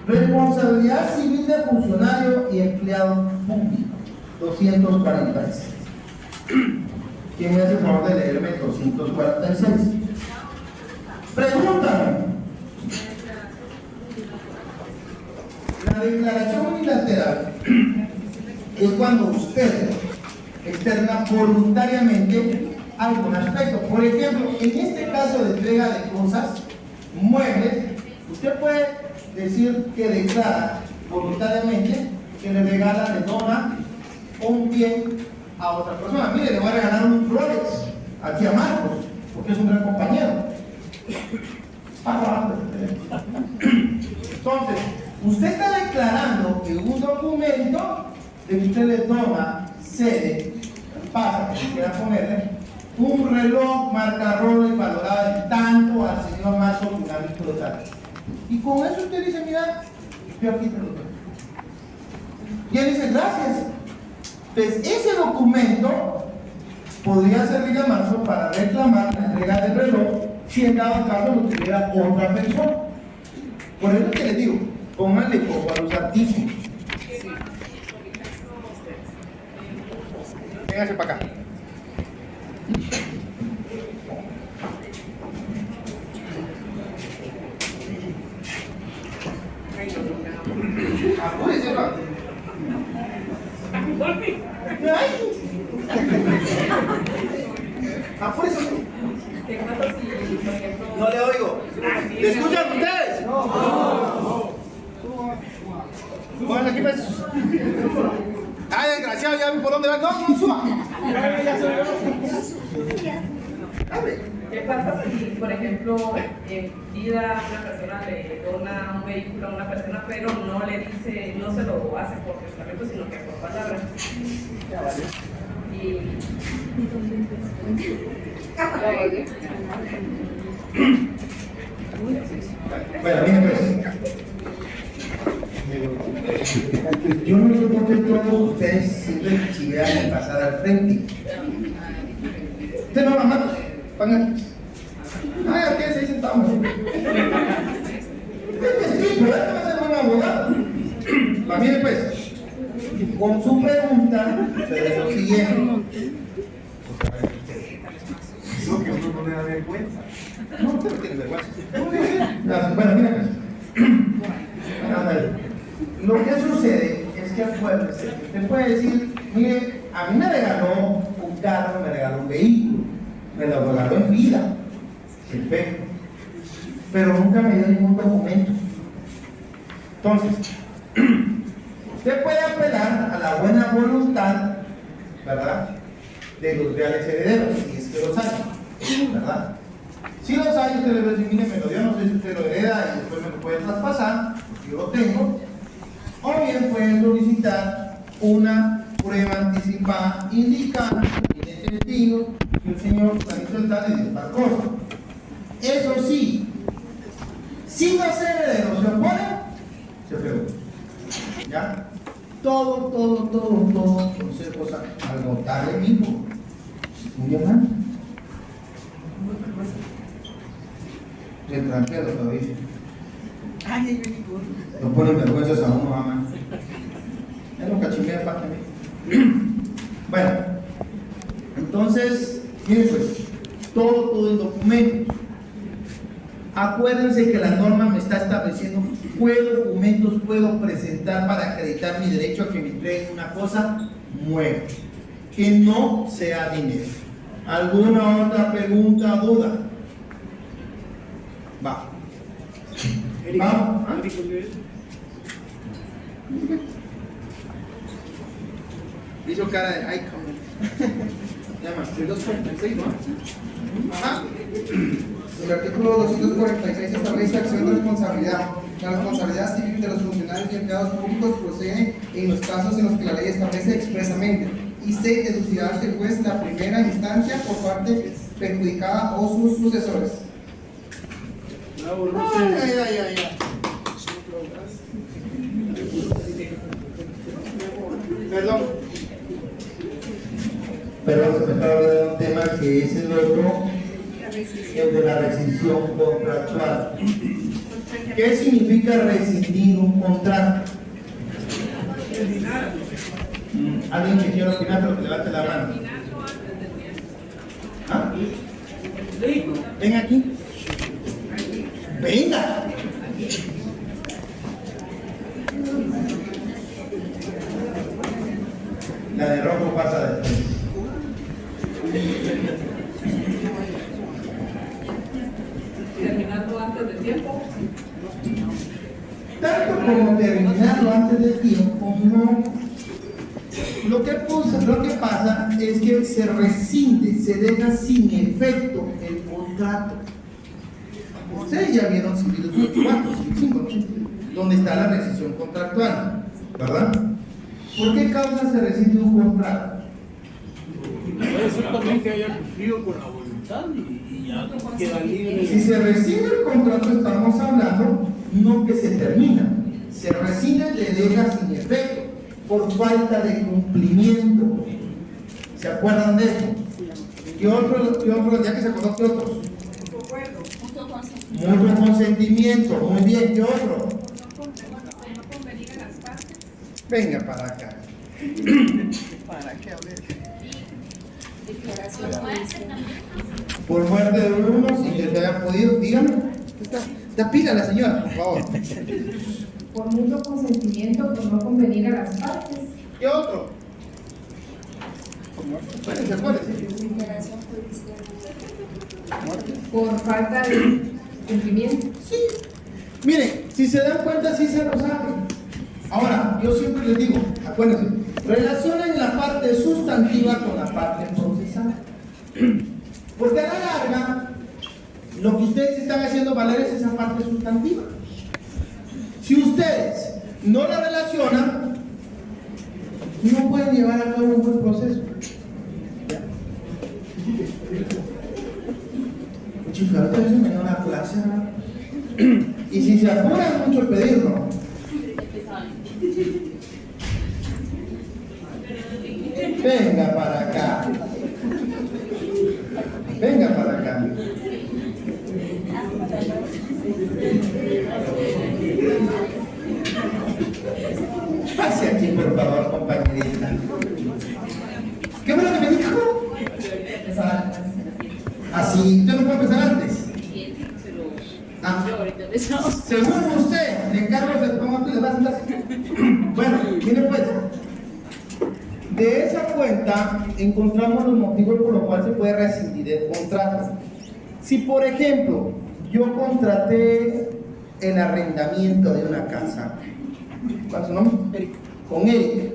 Responsabilidad civil de funcionario y empleado público, 246. ¿Quién me hace el favor de leerme el 246? Pregúntame. La declaración unilateral es cuando usted externa voluntariamente algún aspecto. Por ejemplo, en este caso de entrega de cosas, muebles, usted puede decir que declara voluntariamente que le regala, le dona un bien a otra persona. Mire, le voy a regalar un Rolex aquí a Marcos, porque es un gran compañero. Entonces, usted está declarando que un documento de que usted le toma, cede, pasa, que quiera ponerle, un reloj marca Rolex valorado en tanto al señor Marcos Fulanito de tal. Y con eso usted dice, mira, yo aquí te lo tengo. Y él dice, gracias. Entonces, ese documento podría servir a Marcos para reclamar la entrega del reloj si en dado caso lo tuviera otra persona. Por eso que le digo, pónganle poco a los artículos. Véngase para acá. Apúrese, ¿no? Apúrese. No le oigo. ¿Le escuchan ustedes? No. Bueno, aquí pues. Ay, desgraciado, ya vi por dónde va. No, no, suba. ¿Qué pasa si, por ejemplo, en vida una persona le dona un vehículo a una persona, pero no le dice, no se lo hace por testamento, sino que por palabra? Y bueno, mire pues. Yo no sé por qué todos ustedes siempre chivean en pasar al frente. Usted no, mamá, pongan. Ay, aquí se sentamos. Usted es testigo, ¿verdad? Va a ser un abogado. Va, mire pues. Con su pregunta, se ve lo siguiente. No, que uno no le da vergüenza. No, usted no tiene vergüenza. Bueno, mira pues. Bueno, a ver. Lo que sucede es que acuérdese, usted puede decir, mire, a mí me regaló un carro, me regaló un vehículo, me lo regaló en vida, perfecto, pero nunca me dio ningún documento. Entonces, usted puede apelar a la buena voluntad, ¿verdad?, de los reales herederos, si es que los hay, ¿verdad? Si los hay, usted le va a decir, mire, me lo dio, no sé si usted lo hereda y después me lo puede traspasar, porque yo lo tengo. O bien pueden solicitar una prueba anticipada indicando en el testigo que el señor Juanito está le dio tal cosa. Eso sí, si los herederos se oponen, se pregunta. ¿Ya? Todo, consejos al notario mismo. Muy hermano. El tranquilo todavía. Ay, No ponen vergüenzas a uno, mamá. Es lo cachimea para mí. Bueno, entonces, miren pues, todo el documento. Acuérdense que la norma me está estableciendo qué documentos puedo presentar para acreditar mi derecho a que me entreguen una cosa mueva, que no sea dinero. ¿Alguna otra pregunta o duda? Va. ¿Vamos? Hizo cara de ay, El 246, ¿no? Ajá. El artículo 246 establece acción de responsabilidad. La responsabilidad civil de los funcionarios y empleados públicos procede en los casos en los que la ley establece expresamente y se deducirá ante el juez la primera instancia por parte perjudicada o sus sucesores. Perdón. Pero se me está hablando de un tema que es el otro, el de la rescisión contractual. ¿Qué significa rescindir un Alguien que quiera opinar, pero que levante la mano. ¿Ah? Ven aquí. Venga. La de rojo pasa después. Terminando antes del tiempo. Tanto como terminarlo antes del tiempo, no. Lo que pasa es que se rescinde, se deja sin efecto el contrato. Ustedes ya vieron Civiles 24, 5, donde está la rescisión contractual, ¿verdad? ¿Por qué causa se rescinde un contrato? Puede ser también que haya cumplido con la voluntad y ya queda libre. Si se rescinde el contrato, estamos hablando no que se termina, se rescinde, le deja sin efecto por falta de cumplimiento. ¿Se acuerdan de eso? ¿Qué otro, ya que se acordó, qué otros? Mutuo consentimiento, muy bien, ¿qué otro? Venga para acá. ¿Para qué? A ver. Por muerte de uno, si que se haya podido, dígame. Está pila la señora, por favor. Por mutuo consentimiento, por no convenir a las partes. ¿Qué otro? Acuérdense. Por falta de cumplimiento. Sí. Miren, si se dan cuenta, sí se lo saben. Ahora, yo siempre les digo, acuérdense, relacionen la parte sustantiva con la parte procesal. Porque a la larga, lo que ustedes están haciendo valer es esa parte sustantiva. Si ustedes no la relacionan, no pueden llevar a cabo un buen proceso. Chicos, ustedes me dio una clase. Y si se apuran mucho pedirlo. Venga para acá. Venga para acá. Pase aquí, por favor, compañerita. ¿Qué fue lo que me dijo? Así, ¿usted no puede empezar antes? Ah. Según usted, le encargo de cómo tú le vas a sentar. Bueno, mire pues. De esa cuenta encontramos los motivos por los cuales se puede rescindir el contrato. Si por ejemplo yo contraté el arrendamiento de una casa, ¿cuál es su nombre? Eric. Con Eric.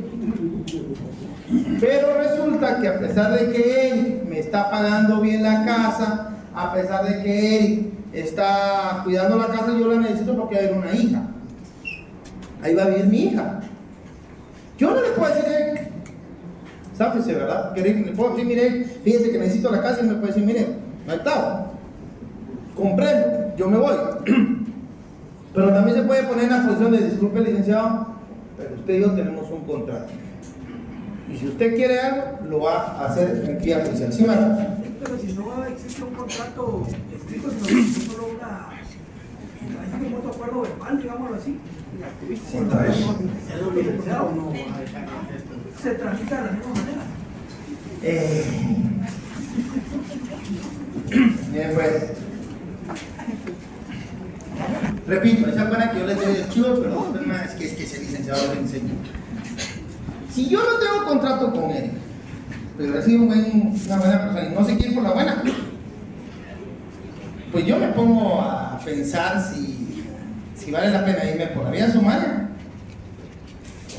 Pero resulta que a pesar de que él me está pagando bien la casa, a pesar de que Eric está cuidando la casa, yo la necesito porque hay una hija. Ahí va a vivir mi hija. Yo no le puedo decir, sáfese, ¿verdad? Que le puedo decir, mire, fíjese que necesito la casa y me puede decir, mire, no está. Comprendo, yo me voy. Pero también se puede poner en la posición de, disculpe, licenciado, pero usted y yo tenemos un contrato. Y si usted quiere algo, lo va a hacer en vía oficial. ¿Sí, Marcos? Pero si no existe un contrato escrito, sino solo un acuerdo verbal, digámoslo así. Se tramita de la misma manera. Bien, pues. Repito, esa buena que yo les doy el chivo, pero es que ese licenciado lo enseñó. Si yo no tengo contrato con él, pero he sido una buena persona y no sé quién por la buena, pues yo me pongo a pensar si vale la pena irme por la vía sumaria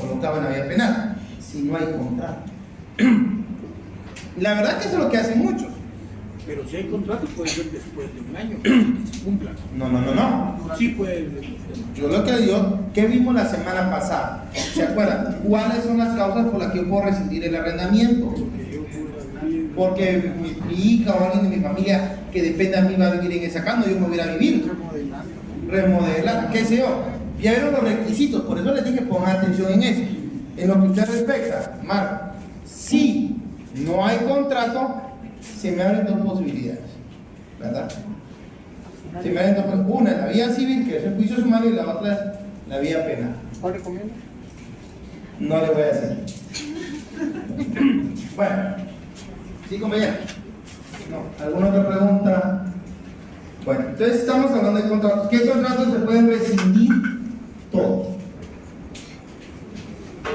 o nunca van a vía penal, si no hay contrato. La verdad que eso es lo que hacen muchos. Pero si hay contrato puede ser después de un año. Cumpla. No. Sí puede. Yo lo que digo, ¿qué vimos la semana pasada? ¿Se acuerdan? ¿Cuáles son las causas por las que yo puedo rescindir el arrendamiento? Porque mi hija o alguien de mi familia que depende de mí va a vivir en esa casa, yo me voy a vivir. Remodelar, qué sé yo. Ya vieron los requisitos, por eso les dije pongan atención en eso. En lo que usted respecta, Marco, si no hay contrato, se me abren dos posibilidades, ¿verdad? Se me abren dos posibilidades. Una, la vía civil, que es el juicio sumario, y la otra es la vía penal. ¿Cuál recomienda? No le voy a decir. Bueno, ¿sí, compañero? No, ¿alguna otra pregunta? Bueno, entonces estamos hablando de contratos. ¿Qué contratos se pueden rescindir? Todos.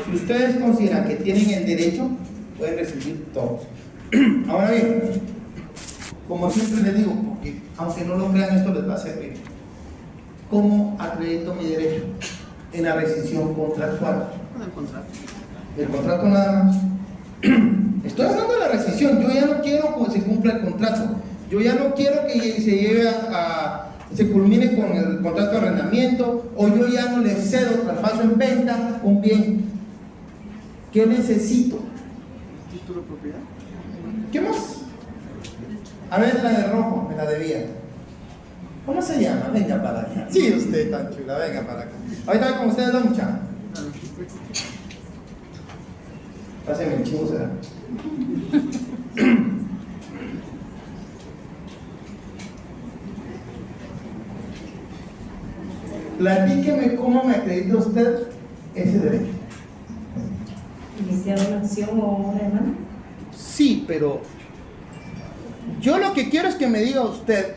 Si ustedes consideran que tienen el derecho, pueden rescindir todos. Ahora bien, como siempre les digo, porque aunque no lo crean, esto les va a servir. ¿Cómo acredito mi derecho? En la rescisión contractual. Con el contrato. El contrato nada más. Estoy hablando de la rescisión. Yo ya no quiero que se cumpla el contrato. Yo ya no quiero que se lleve se culmine con el contrato de arrendamiento, o yo ya no le cedo, traspaso en venta un bien. ¿Qué necesito? ¿Título de propiedad? ¿Qué más? A ver, la de rojo, me la debía. ¿Cómo se llama? Venga para acá. Sí, usted tan chula, venga para acá. Ahorita con ustedes dos muchachos. Pásenme el chivo, será. Platíqueme cómo me acredita usted ese derecho. ¿Iniciar una acción o una demanda? Sí, pero yo lo que quiero es que me diga usted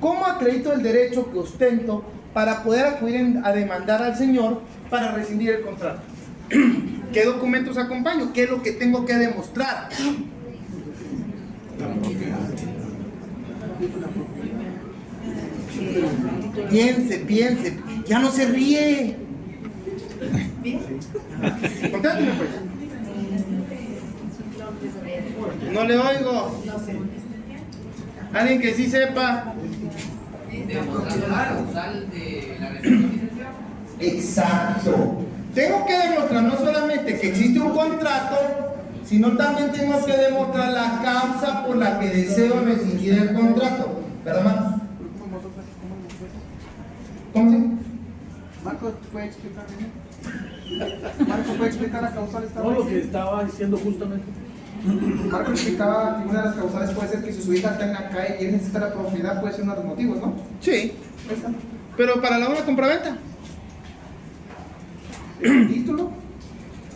cómo acredito el derecho que ostento para poder acudir a demandar al señor para rescindir el contrato. ¿Qué documentos acompaño? ¿Qué es lo que tengo que demostrar? Piense, ya no se ríe. Contácteme pues. No le oigo. Alguien que sí sepa. Demostrando la causal de la rescisión, licenciado. Exacto. Tengo que demostrar no solamente que existe un contrato, sino también tengo que demostrar la causa por la que deseo rescindir el contrato. ¿Verdad, Marcos? ¿Cómo se? Marco, ¿puede explicar bien? Marco, ¿puede explicar la causal? No, lo que estaba diciendo justamente. Marco explicaba que una de las causales puede ser que si su hija está en la calle y él necesita la propiedad, puede ser uno de los motivos, ¿no? Sí. Pero para la una compraventa. ¿El título?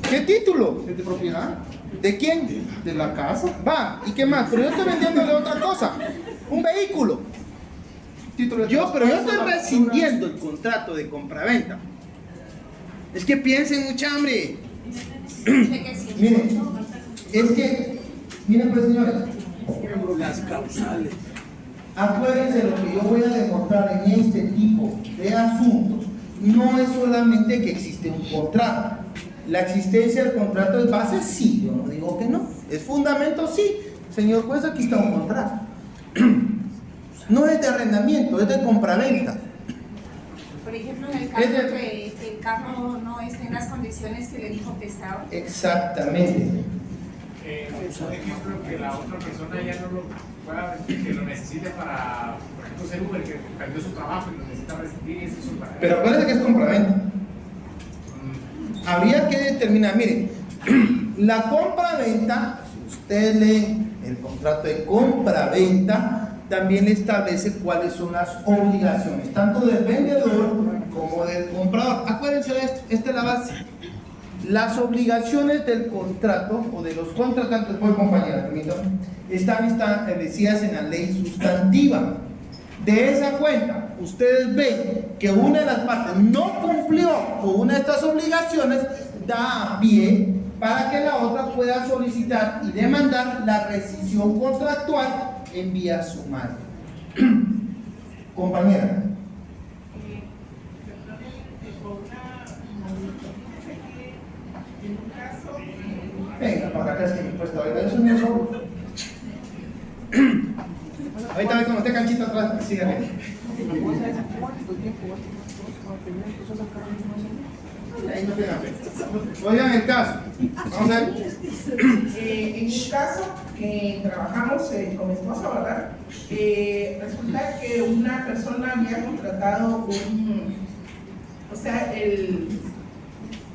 ¿Qué título? ¿Es de propiedad? ¿De quién? ¿De la casa? Va, ¿y qué más? Pero yo estoy vendiéndole otra cosa. Un vehículo. ¿Título de Pero yo estoy traspaso, la rescindiendo el contrato de compraventa. Es que piensen, mucha hambre. Miren, es que, miren pues señores, Las causales. acuérdense lo que yo voy a demostrar en este tipo de asuntos. No es solamente que existe un contrato. La existencia del contrato es base, sí, yo no digo que no. Es fundamento, sí. Señor juez, aquí está un contrato. No es de arrendamiento, es de compraventa. Por ejemplo, en el caso que el carro no esté en las condiciones que le dijo que estaba. Exactamente. Por ejemplo, que la otra persona ya no lo pueda, que lo necesite para, por ejemplo, ser Uber, que perdió su trabajo y lo necesita rescindir, eso es para. Pero acuérdense que es compraventa. Habría que determinar, miren, la compraventa, si usted lee el contrato de compraventa, también establece cuáles son las obligaciones, tanto del vendedor como del comprador. Acuérdense de esto, esta es la base. Las obligaciones del contrato o de los contratantes, voy compañera, permítame, están establecidas en la ley sustantiva. De esa cuenta, ustedes ven que una de las partes no cumplió con una de estas obligaciones, da pie para que la otra pueda solicitar y demandar la rescisión contractual en vía sumaria. Compañera. Venga, para acá es que me cuesta ahorita. Yo soy muy solo. Ahorita ve como esté canchita atrás, síganme. Ahí no tengan fe. Oigan el caso. Vamos a ver. En un caso que trabajamos con mi esposa, ¿verdad? Resulta que una persona había contratado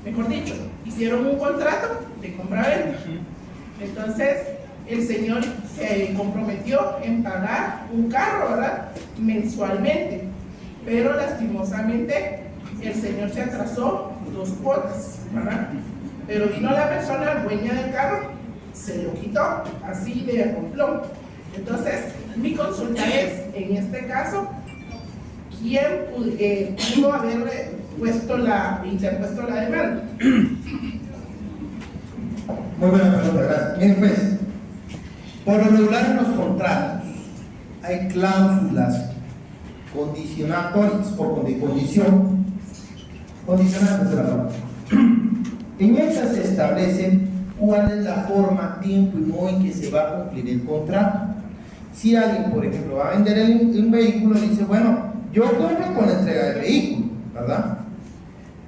mejor dicho, hicieron un contrato de compra-venta. Entonces, el señor se comprometió en pagar un carro, ¿verdad? Mensualmente. Pero lastimosamente el señor se atrasó 2 cuotas, ¿verdad? Pero vino la persona dueña del carro, se lo quitó, así de complón. Entonces, mi consulta es, en este caso, ¿quién pudo haber interpuesto la demanda? Muy buena pregunta, gracias. Miren pues, por lo regular en los contratos hay cláusulas condicionatorias o de condición, condicionantes de la palabra. En estas se establece cuál es la forma, tiempo y modo en que se va a cumplir el contrato. Si alguien, por ejemplo, va a vender un vehículo, dice, bueno, yo cumplo con la entrega del vehículo, ¿verdad?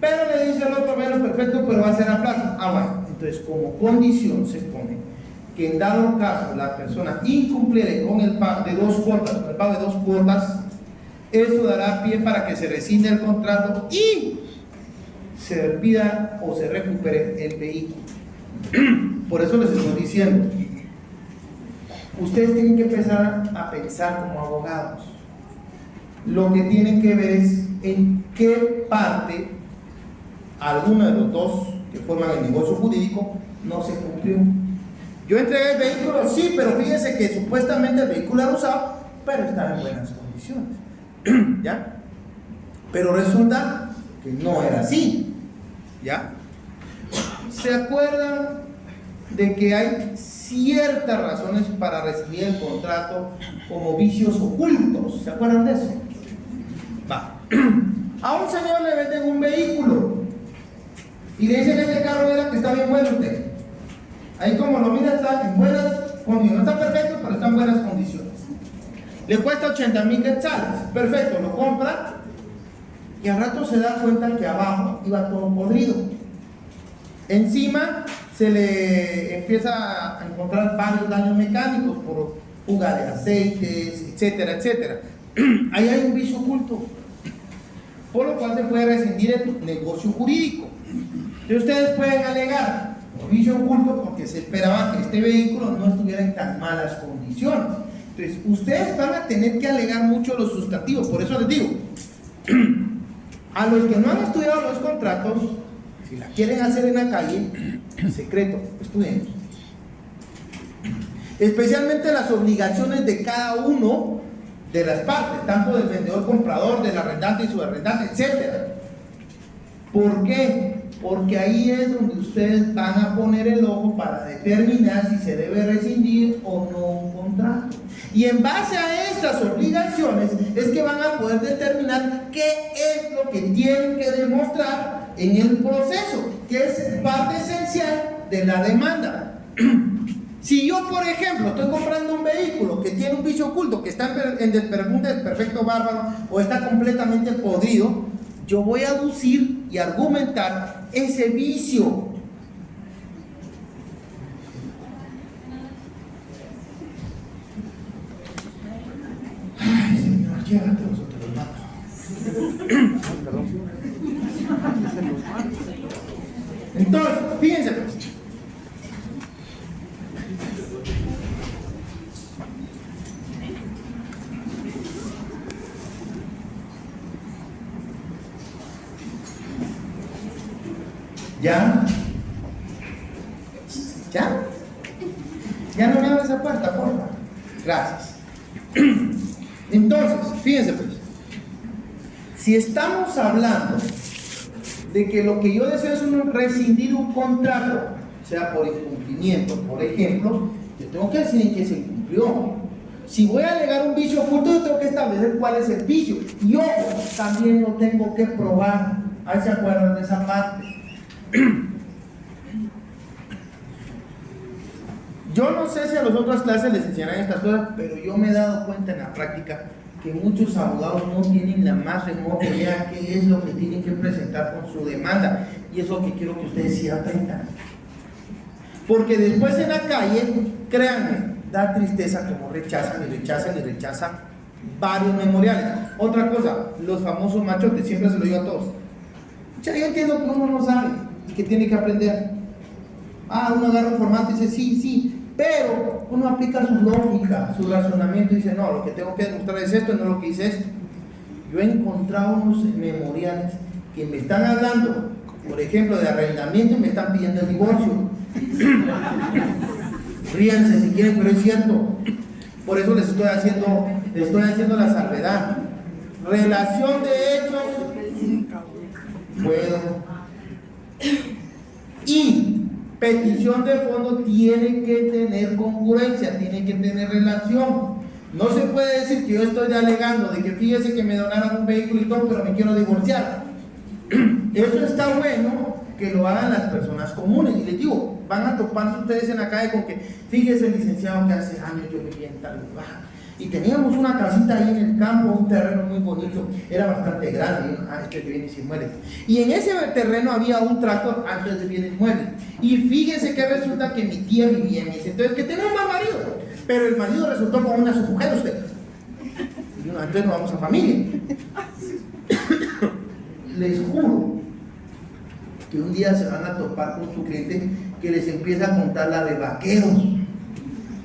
Pero le dice el otro, bueno, perfecto, pero va a ser a plazo. Ah, bueno, entonces como condición se pone que en dado caso la persona incumpliere con el pago de 2 cuotas, con el pago de 2 cuotas, eso dará pie para que se rescinde el contrato y se pida o se recupere el vehículo. Por eso les estoy diciendo, ustedes tienen que empezar a pensar como abogados. Lo que tienen que ver es en qué parte alguno de los dos que forman el negocio jurídico no se cumplió. Yo entregué el vehículo, sí, pero fíjense que supuestamente el vehículo era usado, pero estaba en buenas condiciones. ¿Ya? Pero resulta que no era así. ¿Ya? ¿Se acuerdan de que hay ciertas razones para rescindir el contrato como vicios ocultos? ¿Se acuerdan de eso? Va. A un señor le venden un vehículo y le dicen que este carro era que está bien bueno usted. Ahí como lo mira está en buenas condiciones, no está perfecto, pero está en buenas condiciones. Le cuesta 80,000 quetzales, perfecto, lo compra y al rato se da cuenta que abajo iba todo podrido. Encima se le empieza a encontrar varios daños mecánicos por fuga de aceites, etcétera, etcétera. Ahí hay un vicio oculto, por lo cual se puede rescindir el negocio jurídico. Y ustedes pueden alegar por vicio oculto porque se esperaba que este vehículo no estuviera en tan malas condiciones. Entonces, ustedes van a tener que alegar mucho los sustantivos. Por eso les digo, a los que no han estudiado los contratos, si la quieren hacer en la calle, secreto, estudien. Especialmente las obligaciones de cada uno de las partes, tanto del vendedor comprador, del arrendante y subarrendante, etc. ¿Por qué? Porque ahí es donde ustedes van a poner el ojo para determinar si se debe rescindir o no un contrato. Y en base a estas obligaciones es que van a poder determinar qué es lo que tienen que demostrar en el proceso, que es parte esencial de la demanda. Si yo, por ejemplo, estoy comprando un vehículo que tiene un vicio oculto, que está en desperfecto bárbaro o está completamente podrido, yo voy a aducir y argumentar ese vicio. Ay, Señor, llévatelos o te los mato. Entonces, fíjense pues. ¿Ya? ¿Ya? Ya no me abres esa puerta, por favor. Gracias. Entonces, fíjense pues. Si estamos hablando de que lo que yo deseo es rescindir un contrato, sea por incumplimiento, por ejemplo, yo tengo que decir en qué se incumplió. Si voy a alegar un vicio oculto, yo tengo que establecer cuál es el vicio. Yo también lo tengo que probar. Ahí se acuerdan de esa parte. Yo no sé si a las otras clases les enseñarán estas cosas, pero yo me he dado cuenta en la práctica que muchos abogados no tienen la más remota idea qué es lo que tienen que presentar con su demanda, y es lo que quiero que ustedes sí aprendan, porque después en la calle, créanme, da tristeza como rechazan y rechazan y rechazan varios memoriales. Otra cosa, los famosos machotes, siempre se lo digo a todos. Yo entiendo que uno no sabe y que tiene que aprender. Uno agarra un formato y dice sí, pero uno aplica su lógica, su razonamiento y dice, no, lo que tengo que demostrar es esto, no lo que hice esto. Yo he encontrado unos memoriales que me están hablando, por ejemplo, de arrendamiento y me están pidiendo el divorcio. Ríanse si quieren, pero es cierto. Por eso les estoy haciendo la salvedad. Relación de hechos, puedo. Y petición de fondo tiene que tener congruencia, tiene que tener relación. No se puede decir que yo estoy alegando de que fíjese que me donaron un vehículo y todo, pero me quiero divorciar. Eso está bueno que lo hagan las personas comunes. Y les digo, van a toparse ustedes en la calle con que, fíjese, licenciado, que hace años yo vivía en tal lugar y teníamos una casita ahí en el campo, un terreno muy bonito, era bastante grande, antes de bienes inmuebles, y en ese terreno había un tractor antes de bienes inmuebles, y fíjese que resulta que mi tía vivía en ese, entonces que tenía un mal marido, pero el marido resultó con una submujer usted, y entonces nos vamos a familia. Les juro que un día se van a topar con su cliente que les empieza a contar la de vaqueros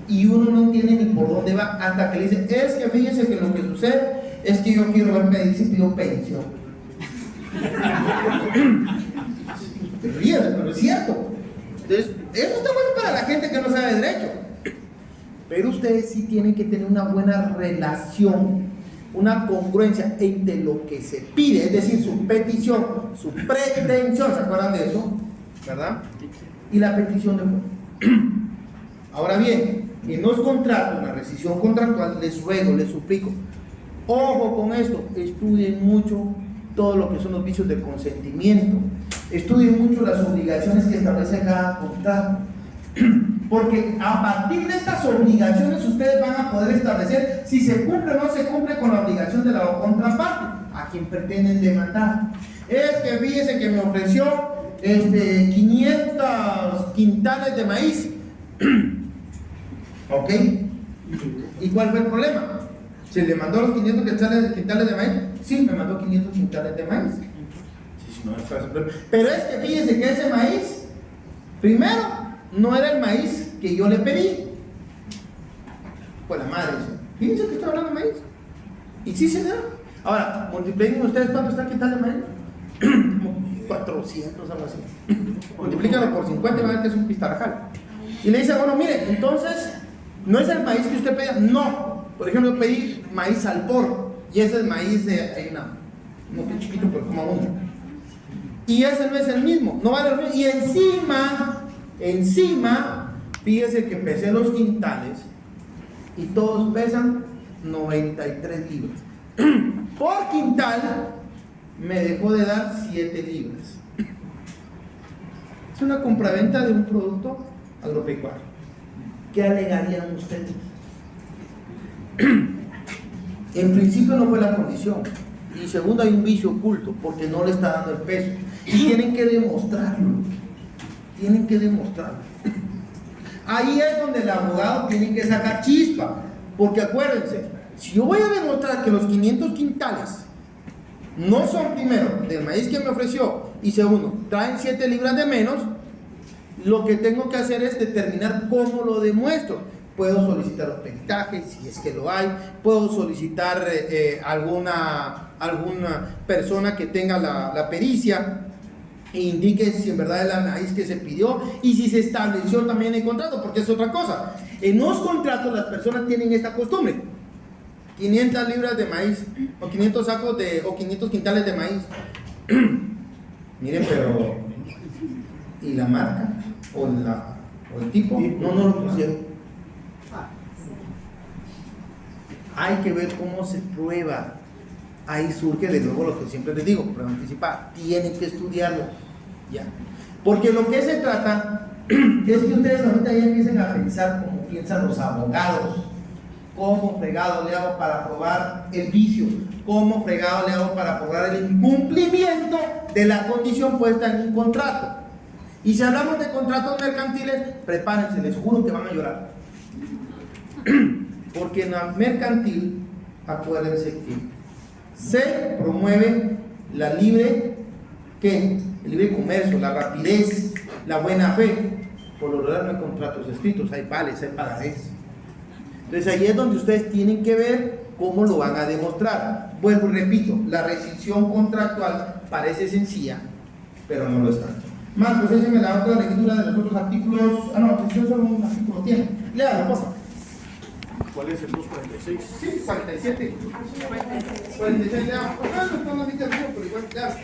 y uno no entiende ni por dónde va hasta que le dice, es que fíjense que lo que sucede es que yo quiero ver pedir si pido pensión. Te ríes, pero es cierto. Entonces, eso está bueno para la gente que no sabe derecho, pero ustedes sí tienen que tener una buena relación, una congruencia entre lo que se pide, es decir, su petición, su pretensión, ¿se acuerdan de eso? ¿Verdad? Y la petición de fondo. Ahora bien, en los contratos, en la rescisión contractual, les ruego, les suplico, ojo con esto, estudien mucho todo lo que son los vicios de consentimiento, estudien mucho las obligaciones que establece cada contrato, porque a partir de estas obligaciones ustedes van a poder establecer si se cumple o no se cumple con la obligación de la contraparte, a quien pretenden demandar. Es que fíjese que me ofreció 500 quintales de maíz. ¿Ok? ¿Y cuál fue el problema? ¿Se le mandó los 500 quintales de maíz? Sí, me mandó 500 quintales de maíz. Pero es que fíjese que ese maíz, primero, no era el maíz que yo le pedí. Pues la madre dice, fíjense que estoy hablando de maíz. Y sí se da. Ahora, multipliquen ustedes cuánto está el quintal de maíz. 400, algo así. Multiplícalo por 50 y van a ver que es un pistarajal. Y le dice, bueno, mire, entonces, no es el maíz que usted pedía, no. Por ejemplo, yo pedí maíz al porro, y ese es maíz de, hay uno que chiquito, pero como uno. Y ese no es el mismo, no vale lo mismo. Y encima, fíjese que pesé los quintales, y todos pesan 93 libras. Por quintal, me dejó de dar 7 libras. Es una compraventa de un producto agropecuario. ¿Qué alegarían ustedes? En principio no fue la condición, y segundo hay un vicio oculto porque no le está dando el peso y tienen que demostrarlo. Ahí es donde el abogado tiene que sacar chispa, porque acuérdense, si yo voy a demostrar que los 500 quintales no son, primero, del maíz que me ofreció, y segundo, traen 7 libras de menos, lo que tengo que hacer es determinar cómo lo demuestro. Puedo solicitar los peritajes, si es que lo hay, puedo solicitar alguna persona que tenga la pericia e indique si en verdad es la maíz que se pidió y si se estableció también en el contrato, porque es otra cosa. En los contratos las personas tienen esta costumbre: 500 libras de maíz, o 500 sacos o 500 quintales de maíz. Miren, pero ¿y la marca? ¿O el tipo? No lo pusieron. Hay que ver cómo se prueba. Ahí surge de nuevo lo que siempre les digo, prueba anticipada. Tienen que estudiarlo, ya. Porque lo que se trata es que ustedes ahorita ya empiecen a pensar como piensan los abogados. ¿Cómo fregado le hago para probar el vicio? ¿Cómo fregado le hago para probar el incumplimiento de la condición puesta en un contrato? Y si hablamos de contratos mercantiles, prepárense, les juro que van a llorar. Porque en la mercantil, acuérdense que se promueve la libre, ¿qué? El libre comercio, la rapidez, la buena fe. Por lo general no hay contratos escritos, hay vales, hay pagarés. Entonces ahí es donde ustedes tienen que ver cómo lo van a demostrar. Vuelvo y repito, la rescisión contractual parece sencilla, pero no lo es tanto. Marcos, écheme la otra lectura de los otros artículos. Ah, no, que solo un artículo tiene. Léalo, por favor. ¿Cuál es el 246? Sí, 47. 46, leamos. No, no, pero igual, ya.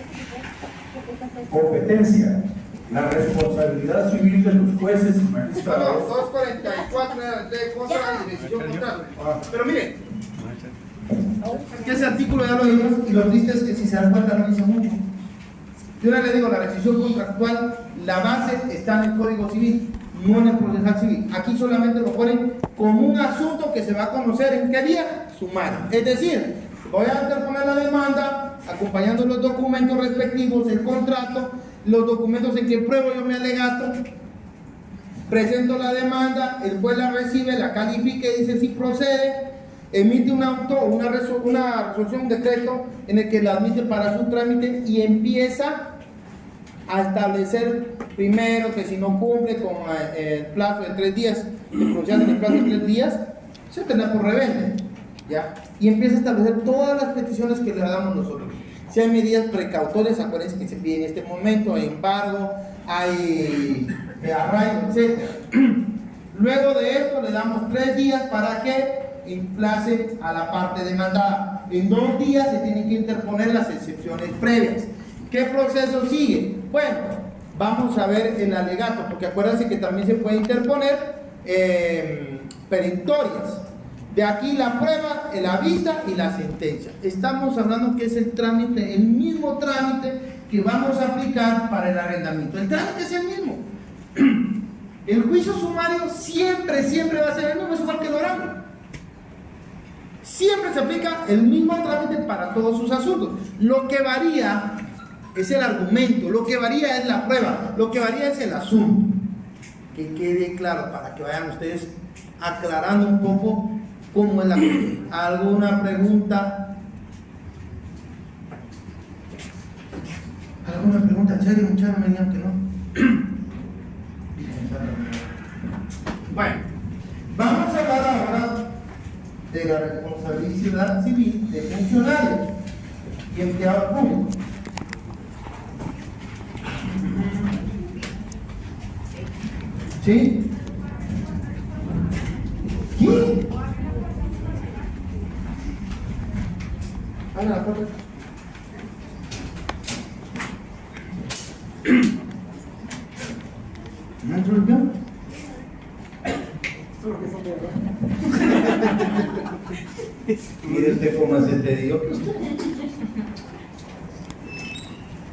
Competencia. La responsabilidad civil de los jueces y Bueno, magistrados. 244 de cosa y decisión contrato. Pero miren, que ese artículo ya lo vimos y lo triste es que si se dan cuenta no dice mucho. Yo ahora le digo, la rescisión contractual, la base está en el Código Civil, no en el Procesal Civil. Aquí solamente lo ponen como un asunto que se va a conocer en qué día, sumario. Es decir, voy a interponer la demanda, acompañando los documentos respectivos, el contrato, los documentos en que pruebo yo mi alegato, presento la demanda, el juez la recibe, la califica y dice si procede, emite un auto o una resolución, un decreto en el que la admite para su trámite y empieza a establecer primero que si no cumple con el plazo de 3 días, de pronunciarse en el plazo de 3 días, se tendrá por rebelde, ¿ya? Y empieza a establecer todas las peticiones que le damos nosotros. Si hay medidas precautorias, acuérdense que se pide en este momento, hay embargo, hay arraigo, etc. Luego de esto le damos 3 días para que emplace a la parte demandada. En 2 días se tienen que interponer las excepciones previas. ¿Qué proceso sigue? Bueno, vamos a ver el alegato, porque acuérdense que también se puede interponer perentorias. De aquí la prueba, la vista y la sentencia. Estamos hablando que es el trámite, el mismo trámite que vamos a aplicar para el arrendamiento. El trámite es el mismo. El juicio sumario siempre va a ser el mismo, es igual que el oral. Siempre se aplica el mismo trámite para todos sus asuntos. Lo que varía es el argumento, lo que varía es la prueba, lo que varía es el asunto. Que quede claro para que vayan ustedes aclarando un poco cómo es la cuestión. ¿Alguna pregunta? ¿Alguna pregunta en serio? Muchachos me dijeron que no. Bueno, vamos a hablar ahora de la responsabilidad civil de funcionarios y empleados públicos. ¿Sí? ¿Qué? Haga la foto. ¿No hay problema? Mire usted cómo se te dio que usted.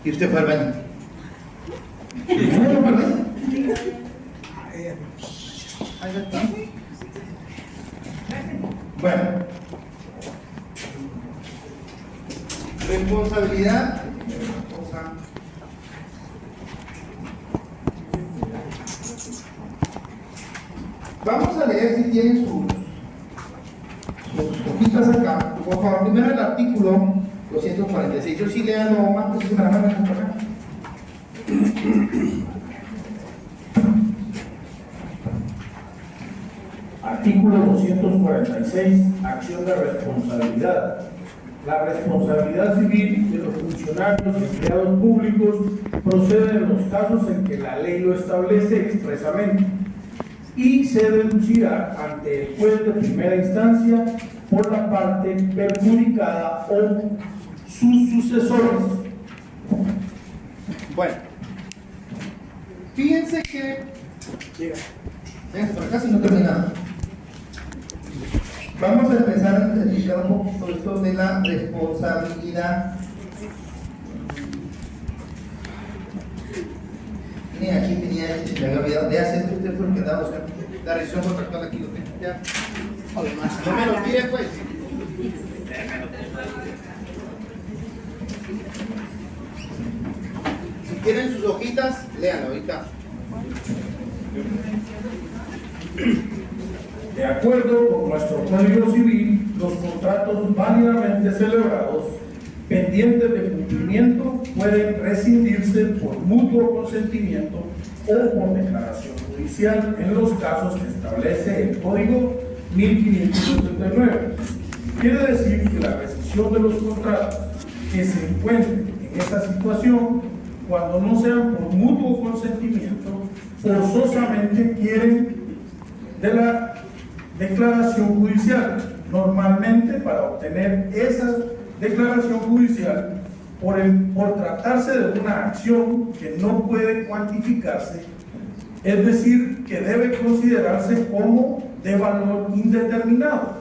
Y usted fue al baño. ¿No fue al baño? Ahí está. Bueno. Responsabilidad. Vamos a leer si tienen sus hojitas acá. Por favor, primero el artículo 246. Yo sí leanlo más, que es una mano por acá. Artículo 246. Acción de responsabilidad. La responsabilidad civil de los funcionarios y empleados públicos procede de los casos en que la ley lo establece expresamente y se deducirá ante el juez de primera instancia por la parte perjudicada o sus sucesores. Bueno, fíjense que venga por acá si no terminamos. Vamos a empezar a explicar un poco esto de la responsabilidad. Miren, aquí tenía este, me había olvidado. De hacer esto, usted fue el que andaba buscando. La rescisión contractual aquí lo tengo. Ya. No me lo tire, pues. Si tienen sus hojitas, léanlo ahorita. De acuerdo con nuestro Código Civil, los contratos válidamente celebrados, pendientes de cumplimiento, pueden rescindirse por mutuo consentimiento o por declaración judicial en los casos que establece el Código 1579. Quiere decir que la rescisión de los contratos que se encuentren en esa situación cuando no sean por mutuo consentimiento, forzosamente quieren de la declaración judicial. Normalmente, para obtener esa declaración judicial, por tratarse de una acción que no puede cuantificarse, es decir, que debe considerarse como de valor indeterminado,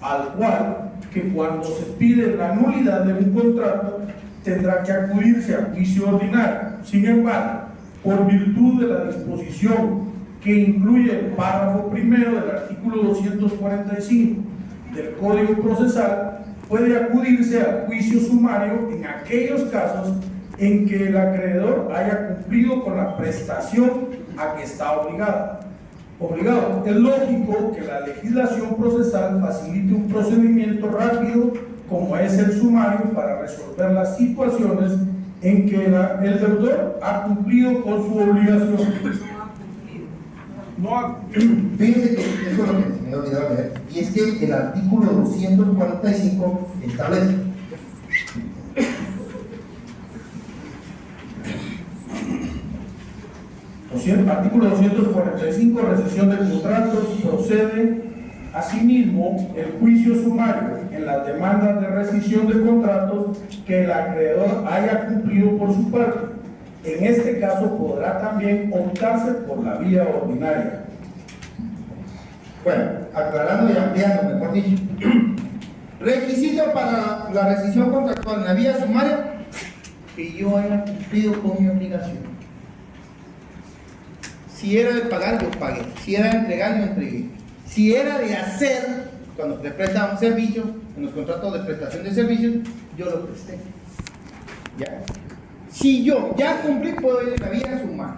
al cual que cuando se pide la nulidad de un contrato tendrá que acudirse a juicio ordinario. Sin embargo, por virtud de la disposición que incluye el párrafo primero del artículo 245 del Código Procesal, puede acudirse al juicio sumario en aquellos casos en que el acreedor haya cumplido con la prestación a que está obligado. Es lógico que la legislación procesal facilite un procedimiento rápido como es el sumario para resolver las situaciones en que el deudor ha cumplido con su obligación. Fíjense que eso es lo que se me ha olvidado leer, y es que el artículo 245 establece artículo 245, rescisión de contratos, procede asimismo el juicio sumario en las demandas de rescisión de contratos que el acreedor haya cumplido por su parte. En este caso podrá también optarse por la vía ordinaria. Bueno, aclarando y ampliando, mejor dicho. Requisito para la rescisión contractual en la vía sumaria, que yo haya cumplido con mi obligación. Si era de pagar, yo pagué. Si era de entregar, yo entregué. Si era de hacer, cuando se presta un servicio, en los contratos de prestación de servicios, yo lo presté. ¿Ya? Si yo ya cumplí, puedo ir a la vía sumaria.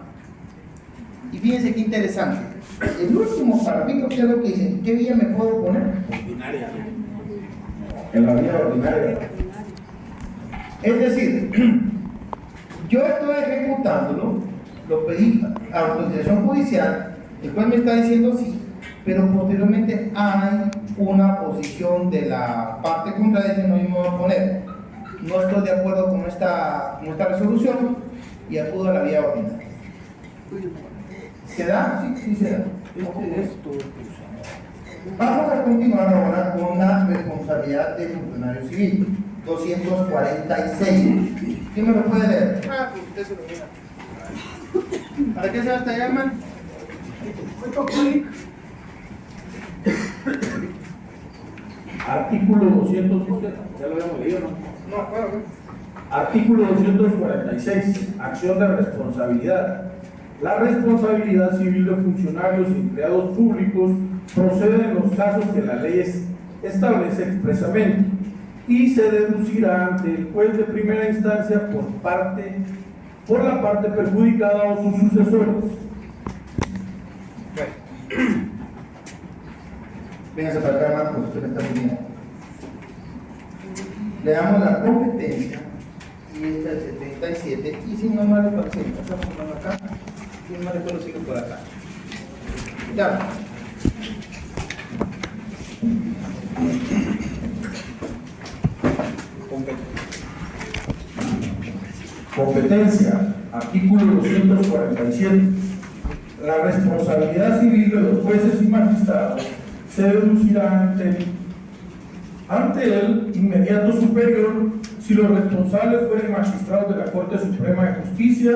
Y fíjense qué interesante. El último párrafo, ¿qué es lo que dicen? ¿Qué vía me puedo poner? Ordinaria. En la vía ordinaria. Es decir, yo estoy ejecutándolo, lo pedí a autorización judicial, el cual me está diciendo sí, pero posteriormente hay una posición de la parte contraria, no me voy a poner, no estoy de acuerdo con esta resolución y acudo a la vía ordinaria. ¿Se da? Sí, se da. Vamos a continuar ahora con la responsabilidad del funcionario civil, 246. ¿Quién me lo puede leer? Pues usted se lo mira. ¿Para qué se va hasta allá, man? Artículo 200, Ya lo habíamos leído, ¿no? No, claro. Artículo 246, acción de responsabilidad. La responsabilidad civil de funcionarios y empleados públicos procede en los casos que la ley establece expresamente y se deducirá ante el juez de primera instancia por la parte perjudicada o sus sucesores. Véngase para acá, Marcos, usted me está pidiendo. Le damos la competencia y esta es el 77 y si no me recuerdo, sí, pasamos por acá, si no me recuerdo, sigue por acá. Ya. Competencia, artículo 247. La responsabilidad civil de los jueces y magistrados se deducirá ante el inmediato superior si los responsables fueren magistrados de la Corte Suprema de Justicia.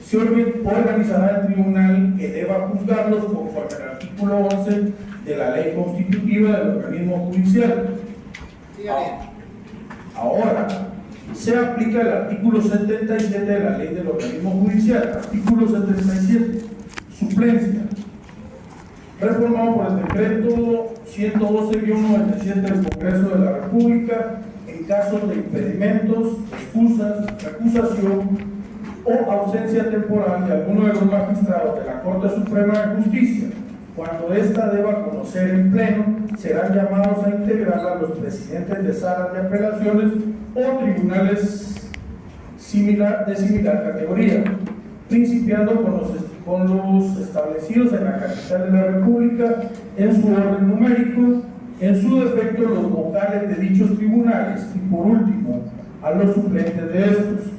Se organizará el tribunal que deba juzgarlos conforme al artículo 11 de la ley constitutiva del organismo judicial. Ahora, se aplica el artículo 77 de la ley del organismo judicial. Artículo 77, suplencia, reformado por el decreto 112-97 del Congreso de la República en casos de impedimentos, excusas, recusación o ausencia temporal de alguno de los magistrados de la Corte Suprema de Justicia. Cuando ésta deba conocer en pleno, serán llamados a integrarla los presidentes de salas de apelaciones o tribunales de similar categoría, principiando con los establecidos en la capital de la República en su orden numérico, en su defecto los vocales de dichos tribunales y por último a los suplentes de estos.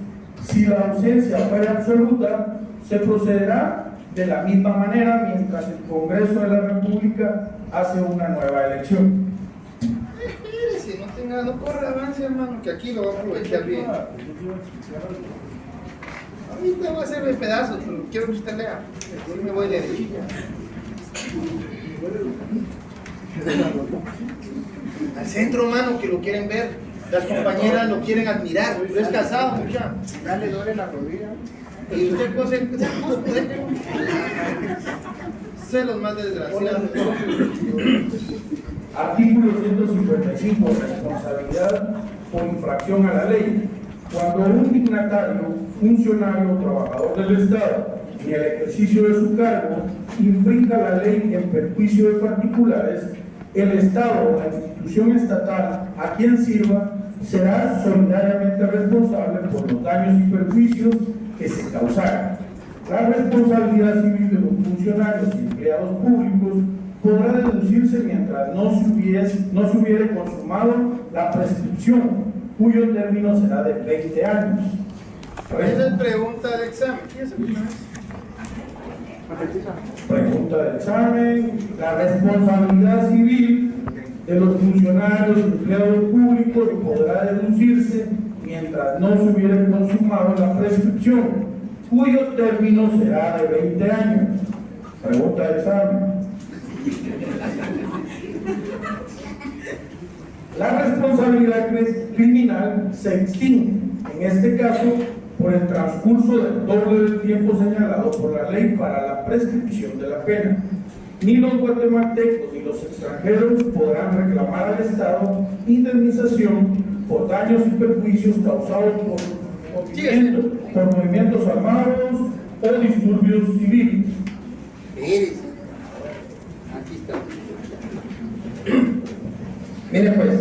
Si la ausencia fuera absoluta, se procederá de la misma manera mientras el Congreso de la República hace una nueva elección. Si no corre avance, hermano, que aquí lo va a aprovechar bien. Ahorita voy a hacerme pedazos, pero quiero que usted lea. Así me voy derechito. Al centro, mano, que lo quieren ver. Las compañeras lo quieren admirar, pero es casado, mucha. Dale, duele la rodilla. Y usted puede ser los más desgraciados. Artículo 155. Responsabilidad por infracción a la ley. Cuando un dignatario, funcionario o trabajador del Estado, en el ejercicio de su cargo, infrinja la ley en perjuicio de particulares, el Estado o la institución estatal a quien sirva será solidariamente responsable por los daños y perjuicios que se causaron. La responsabilidad civil de los funcionarios y empleados públicos podrá deducirse mientras no se hubiere consumado la prescripción, cuyo término será de 20 años. Esa es pregunta del examen. Pregunta del examen. La responsabilidad civil de los funcionarios y empleados públicos podrá deducirse mientras no se hubiere consumado la prescripción, cuyo término será de 20 años. Pregunta del examen. La responsabilidad criminal se extingue, en este caso, por el transcurso del doble del tiempo señalado por la ley para la prescripción de la pena. Ni los guatemaltecos ni los extranjeros podrán reclamar al Estado indemnización por daños y perjuicios causados por movimientos armados o disturbios civiles. Aquí está. Mire pues,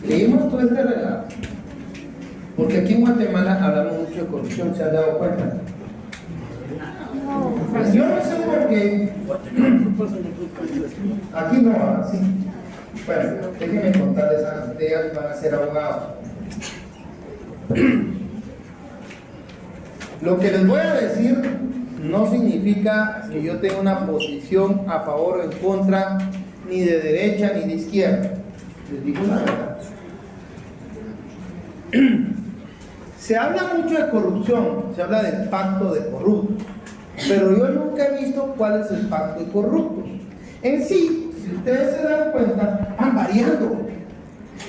leímos todo este relato, porque aquí en Guatemala hablamos mucho de corrupción, ¿se han dado cuenta? Pues yo no sé por qué. Aquí no, así. Bueno, déjenme contarles a ustedes, van a ser abogados. Lo que les voy a decir no significa que yo tenga una posición a favor o en contra, ni de derecha ni de izquierda. Les digo la verdad. Se habla mucho de corrupción, se habla del pacto de corruptos, pero yo nunca he visto cuál es el pacto de corruptos. En sí, si ustedes se dan cuenta, van variando.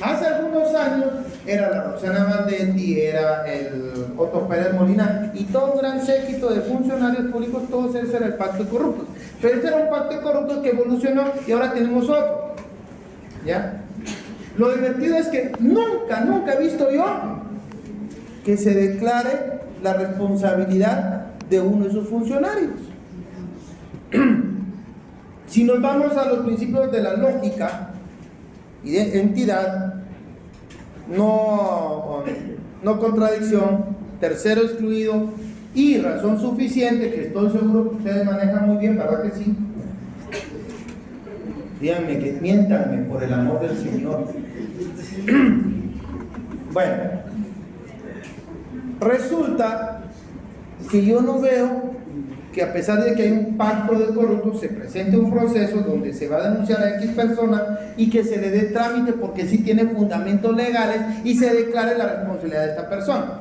Hace algunos años era la Roxana Valdetti, era el Otto Pérez Molina y todo un gran séquito de funcionarios públicos, todos ese era el pacto de corruptos. Pero este era un pacto de corruptos que evolucionó y ahora tenemos otro. ¿Ya? Lo divertido es que nunca he visto yo que se declare la responsabilidad de uno de sus funcionarios. Si nos vamos a los principios de la lógica y de entidad, no contradicción, tercero excluido y razón suficiente, que estoy seguro que ustedes manejan muy bien, ¿verdad que sí? Díganme, que miéntanme por el amor del Señor. Bueno, resulta que yo no veo que a pesar de que hay un pacto de corruptos se presente un proceso donde se va a denunciar a X persona y que se le dé trámite porque sí tiene fundamentos legales y se declare la responsabilidad de esta persona.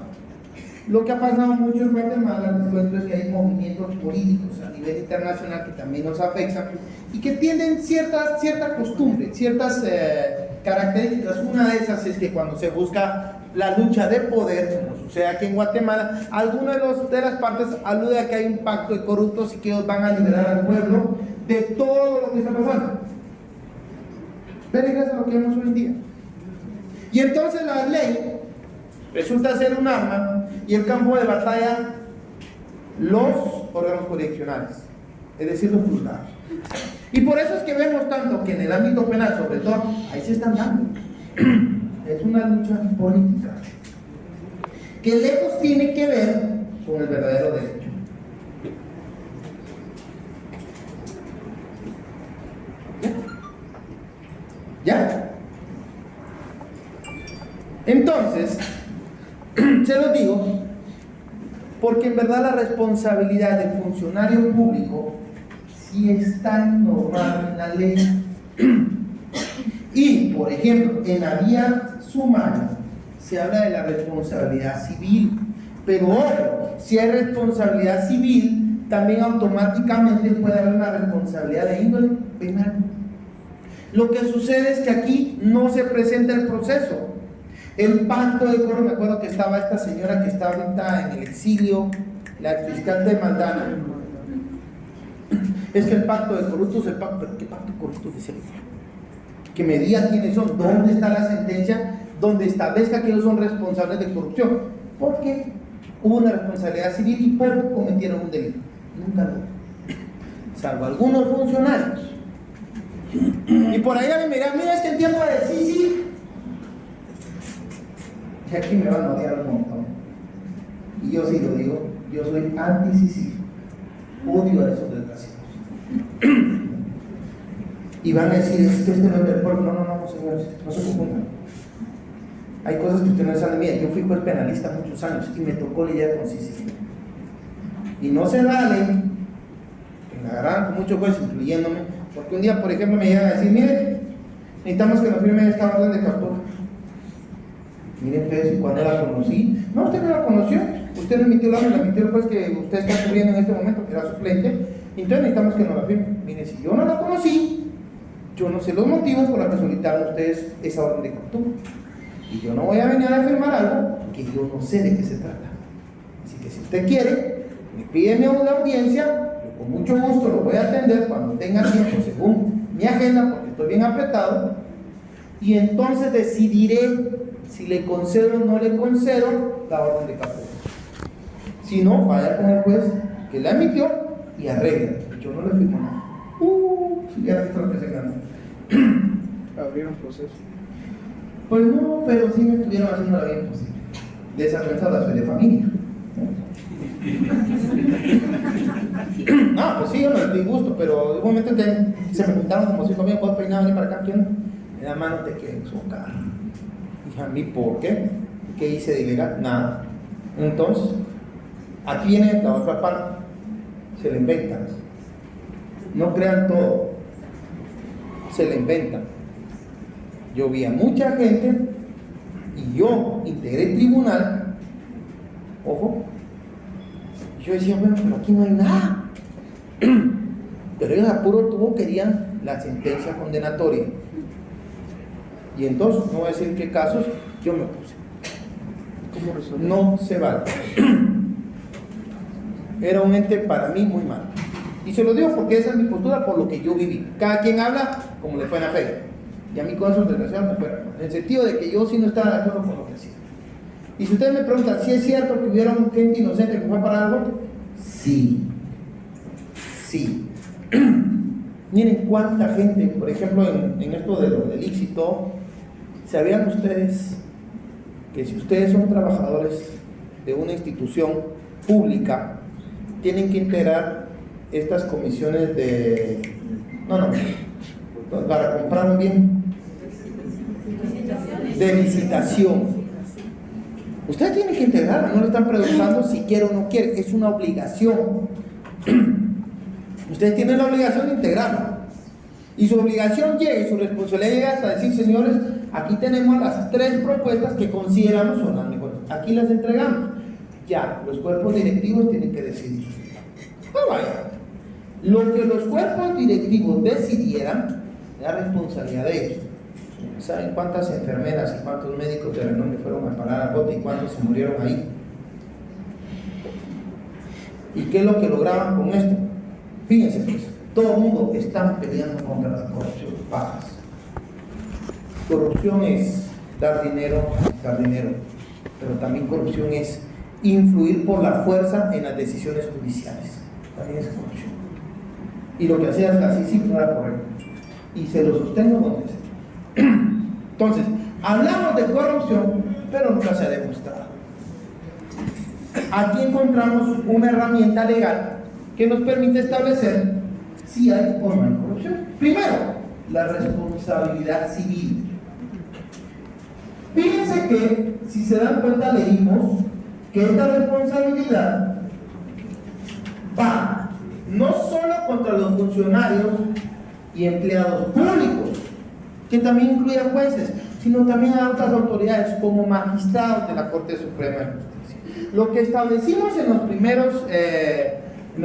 Lo que ha pasado mucho en Guatemala es que hay movimientos políticos a nivel internacional que también nos afectan y que tienen cierta costumbre, ciertas características. Una de esas es que cuando se busca la lucha de poder, como sucede aquí en Guatemala, alguna de las partes alude a que hay un pacto de corruptos y que ellos van a liberar al pueblo de todo lo que está pasando. Pero es lo que vemos hoy en día. Y entonces la ley resulta ser un arma y el campo de batalla los órganos jurisdiccionales, es decir, los juzgados. Y por eso es que vemos tanto que en el ámbito penal, sobre todo, ahí se están dando. Es una lucha política que lejos tiene que ver con el verdadero derecho. ¿Ya? Entonces, se los digo Porque en verdad la responsabilidad del funcionario público sí está normada en la ley. Y, por ejemplo, en la vía sumaria se habla de la responsabilidad civil, pero ojo, si hay responsabilidad civil, también automáticamente puede haber una responsabilidad de índole penal. Lo que sucede es que aquí no se presenta el proceso. El pacto de coro, me acuerdo que estaba esta señora que está ahorita en el exilio, la fiscal de Maldana. Es que el pacto de corruptos, ¿pero qué pacto de corruptos dice? Que me diga quiénes son, dónde está la sentencia donde establezca que ellos son responsables de corrupción, porque hubo una responsabilidad civil y poco cometieron un delito. Nunca lo, salvo algunos funcionarios. Y por ahí me dirán, mira, es que en tiempo de sí. Y aquí me van a odiar un montón. Y yo sí lo digo, yo soy anti-Sisi. Odio a esos desgraciados. Y van a decir, es que este no es del pueblo. No, señores, no se confundan. Hay cosas que ustedes no saben de mí. Yo fui juez penalista muchos años y me tocó lidiar con Sisi. Y no se vale que me agarraran con muchos jueces, incluyéndome, porque un día, por ejemplo, me llegan a decir, mire, necesitamos que nos firmen esta orden de captura. Miren ustedes, cuando la conocí, no, usted no la conoció, usted no emitió la orden, la emitió el juez que usted está cubriendo en este momento, que era suplente, entonces necesitamos que nos la firmen. Miren, si yo no la conocí, yo no sé los motivos por los que solicitaron ustedes esa orden de captura. Y yo no voy a venir a firmar algo que yo no sé de qué se trata. Así que si usted quiere, me pide una audiencia, yo con mucho gusto lo voy a atender cuando tenga tiempo según mi agenda, porque estoy bien apretado, y entonces decidiré si le concedo o no le concedo la orden de captura. Si no, vaya con el juez que la emitió y arregle. Yo no le firmo nada. Si ya visto lo que se ganó. Abrieron proceso. Pues no, pero sí me estuvieron haciendo la vida imposible. De esa pensada soy de familia. No, pues sí, yo no les di gusto, pero de un momento que se me juntaron como 5 mil, ¿puedo peinar, venir para acá? ¿Quién? Me da mano, te quiero socar. Dije, ¿a mí por qué? ¿Qué hice de ilegal? Nada. Entonces, aquí viene la otra parte. Se le inventan. No crean todo. Se le inventan. Yo vi a mucha gente y yo integré el tribunal. Ojo. Yo decía, bueno, pero aquí no hay nada. Pero ellos a puro tubo querían la sentencia condenatoria. Y entonces, no voy a decir qué casos, yo me puse. No se vale. Era un ente para mí muy malo. Y se lo digo porque esa es mi postura por lo que yo viví. Cada quien habla como le fue en la feria. Y a mí con esos desgraciados me fueron. En el sentido de que yo sí no estaba de acuerdo con lo que hacía. Y si ustedes me preguntan si es cierto que hubiera gente inocente que fue para algo, sí. Miren cuánta gente, por ejemplo, en esto de lo del éxito, ¿sabían ustedes que si ustedes son trabajadores de una institución pública, tienen que integrar estas comisiones para comprar un bien de licitación? Ustedes tienen que integrarla, no le están preguntando si quiere o no quiere, es una obligación. Ustedes tienen la obligación de integrarla. Y su obligación llega y su responsabilidad llega hasta decir, señores, aquí tenemos las 3 propuestas que consideramos son las mejores. Aquí las entregamos. Ya, los cuerpos directivos tienen que decidir. No vaya. Lo que los cuerpos directivos decidieran era responsabilidad de ellos. ¿Saben cuántas enfermeras y cuántos médicos de renombre fueron a parar al bote y cuántos se murieron ahí? ¿Y qué es lo que lograban con esto? Fíjense pues, todo el mundo está peleando contra la corrupción. Pajas. Corrupción es dar dinero, pero también corrupción es influir por la fuerza en las decisiones judiciales. También es corrupción. Y lo que hacía la Sisi no era correcto. Y se lo sostengo donde sea. Entonces, hablamos de corrupción, pero nunca se ha demostrado. Aquí encontramos una herramienta legal que nos permite establecer si hay o no hay corrupción. Primero, la responsabilidad civil. Fíjense que, si se dan cuenta, leímos que esta responsabilidad va no solo contra los funcionarios y empleados públicos, que también incluye a jueces, sino también a otras autoridades como magistrados de la Corte Suprema de Justicia. Lo que establecimos en las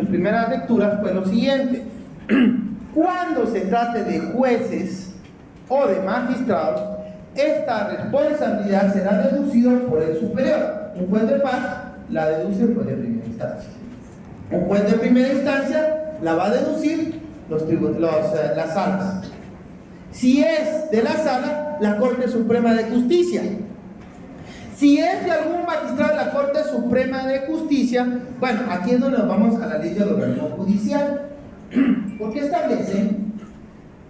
primeras lecturas fue lo siguiente: cuando se trate de jueces o de magistrados, esta responsabilidad será deducida por el superior. Un juez de paz la deduce por de primera instancia. Un juez de primera instancia la va a deducir las salas. Si es de la sala, la Corte Suprema de Justicia. Si es de algún magistrado de la Corte Suprema de Justicia, bueno, aquí es donde nos vamos a la ley del organismo judicial, porque establecen